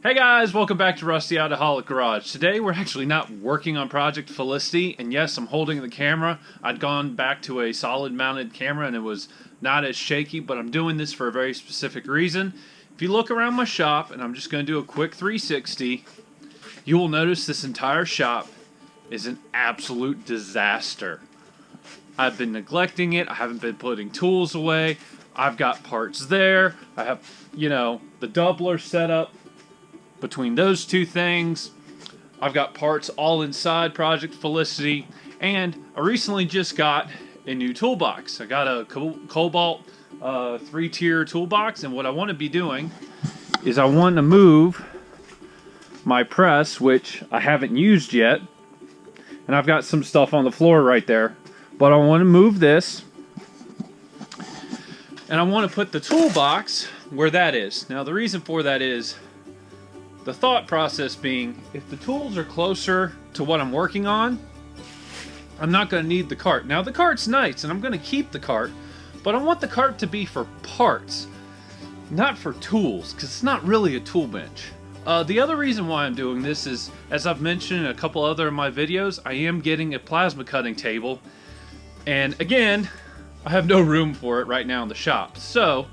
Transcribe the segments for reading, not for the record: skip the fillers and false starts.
Hey guys, welcome back to Rusty Autoholic Garage. Today we're actually not working on Project Felicity, and yes, I'm holding the camera. I'd gone back to a solid mounted camera and it was not as shaky, but I'm doing this for a very specific reason. If you look around my shop, and I'm just going to do a quick 360, you will notice this entire shop is an absolute disaster. I've been neglecting it, I haven't been putting tools away, I've got parts there, I have, the doubler set up. Between those two things, I've got parts all inside Project Felicity, and I recently just got a new toolbox. I got a Cobalt 3-tier toolbox, and what I want to be doing is I want to move my press, which I haven't used yet, and I've got some stuff on the floor right there, but I want to move this, and I want to put the toolbox where that is. Now the reason for that is, the thought process being, if the tools are closer to what I'm working on, I'm not going to need the cart. Now the cart's nice, and I'm going to keep the cart, but I want the cart to be for parts, not for tools, because it's not really a tool bench. The other reason why I'm doing this is, as I've mentioned in a couple other of my videos, I am getting a plasma cutting table, and again, I have no room for it right now in the shop. So,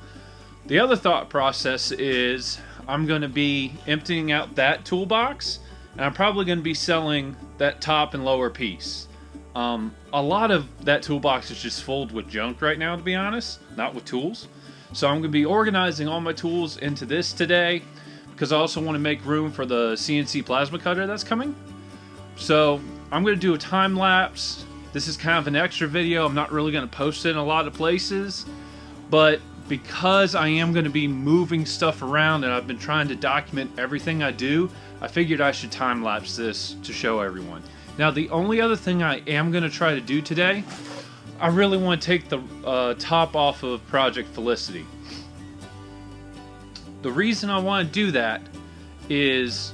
the other thought process is, I'm going to be emptying out that toolbox, and I'm probably going to be selling that top and lower piece. A lot of that toolbox is just filled with junk right now, to be honest, not with tools. So I'm going to be organizing all my tools into this today, because I also want to make room for the CNC Plasma Cutter that's coming. So I'm going to do a time lapse. This is kind of an extra video. I'm not really going to post it in a lot of places, but because I am going to be moving stuff around and I've been trying to document everything I do, I figured I should time-lapse this to show everyone. Now, the only other thing I am going to try to do today, I really want to take the top off of Project Felicity. The reason I want to do that is,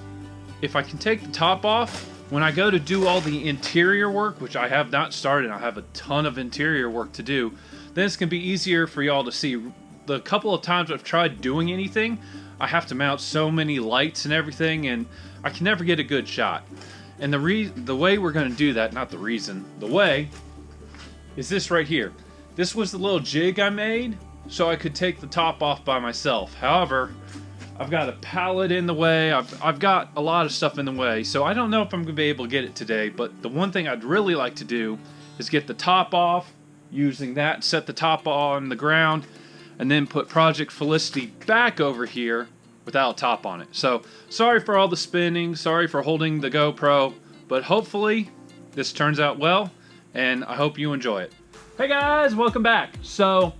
if I can take the top off, when I go to do all the interior work, which I have not started, I have a ton of interior work to do, then it's going to be easier for y'all to see. The couple of times I've tried doing anything, I have to mount so many lights and everything, and I can never get a good shot. And the way we're going to do that, not the reason, the way, is this right here. This was the little jig I made so I could take the top off by myself. However, I've got a pallet in the way, I've got a lot of stuff in the way, so I don't know if I'm going to be able to get it today, but the one thing I'd really like to do is get the top off, using that, set the top on the ground, and then put Project Felicity back over here without a top on it. So, sorry for all the spinning, sorry for holding the GoPro, but hopefully this turns out well, and I hope you enjoy it. Hey guys, welcome back. So,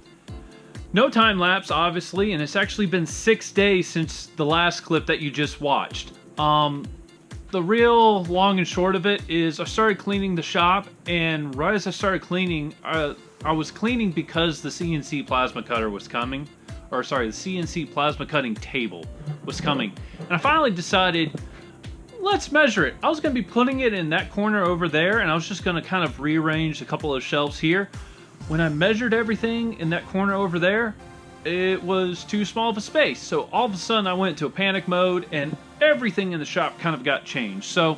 no time lapse, obviously, and it's actually been 6 days since the last clip that you just watched. The real long and short of it is I started cleaning the shop, and right as I started cleaning, I was cleaning because the CNC Plasma Cutter was coming, the CNC Plasma Cutting Table was coming, and I finally decided, let's measure it. I was going to be putting it in that corner over there, and I was just going to kind of rearrange a couple of shelves here. When I measured everything in that corner over there, it was too small of a space, so all of a sudden I went into a panic mode, and everything in the shop kind of got changed. So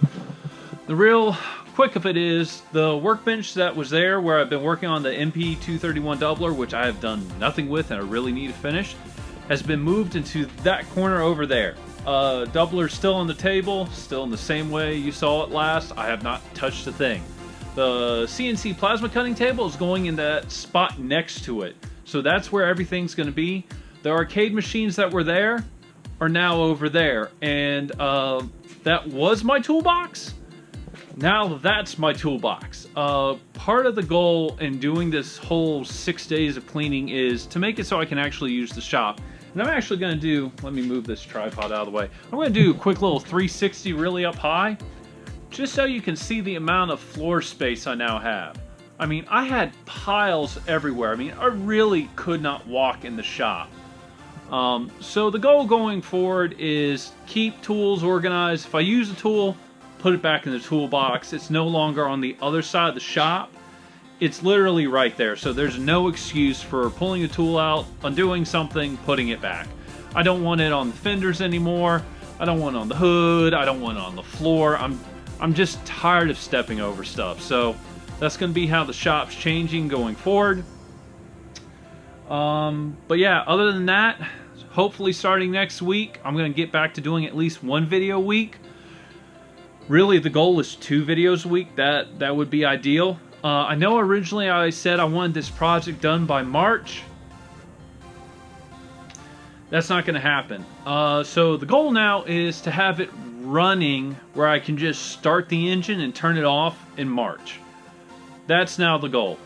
the real quick of it is, the workbench that was there where I've been working on the MP231 doubler, which I have done nothing with and I really need to finish, has been moved into that corner over there. Doubler's still on the table, still in the same way you saw it last. I have not touched a thing. The CNC Plasma Cutting Table is going in that spot next to it, so that's where everything's going to be. The arcade machines that were there are now over there, and that was my toolbox. Now that's my toolbox. Part of the goal in doing this whole 6 days of cleaning is to make it so I can actually use the shop. And I'm actually going to do, let me move this tripod out of the way. I'm going to do a quick little 360 really up high, just so you can see the amount of floor space I now have. I mean, I had piles everywhere. I mean, I really could not walk in the shop. So the goal going forward is keep tools organized. If I use a tool, put it back in the toolbox. It's no longer on the other side of the shop. It's literally right there, so there's no excuse for pulling a tool out, undoing something, putting it back. I don't want it on the fenders anymore. I don't want it on the hood. I don't want it on the floor. I'm just tired of stepping over stuff. So that's going to be how the shop's changing going forward. But yeah, other than that, hopefully starting next week, I'm going to get back to doing at least one video a week. Really, the goal is 2 videos a week. That would be ideal. I know originally I said I wanted this project done by March. That's not going to happen. So the goal now is to have it running where I can just start the engine and turn it off in March. That's now the goal.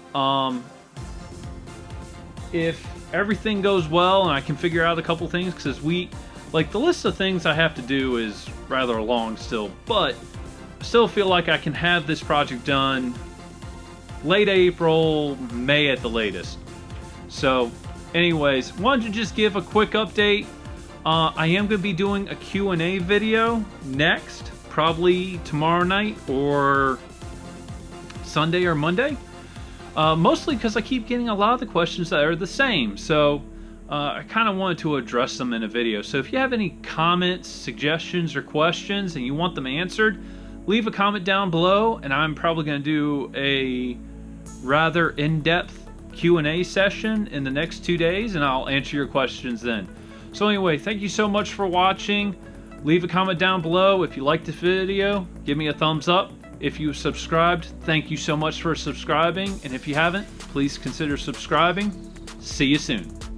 If everything goes well and I can figure out a couple things, because the list of things I have to do is rather long still, but I still feel like I can have this project done late April, May at the latest. So anyways, wanted to just give a quick update. I am going to be doing a Q&A video next, probably tomorrow night or Sunday or Monday. Mostly because I keep getting a lot of the questions that are the same. So I kind of wanted to address them in a video. So if you have any comments, suggestions, or questions and you want them answered, leave a comment down below, and I'm probably going to do a rather in-depth Q&A session in the next 2 days, and I'll answer your questions then. So anyway, thank you so much for watching. Leave a comment down below. If you liked this video, give me a thumbs up. If you subscribed, thank you so much for subscribing, and if you haven't, please consider subscribing. See you soon.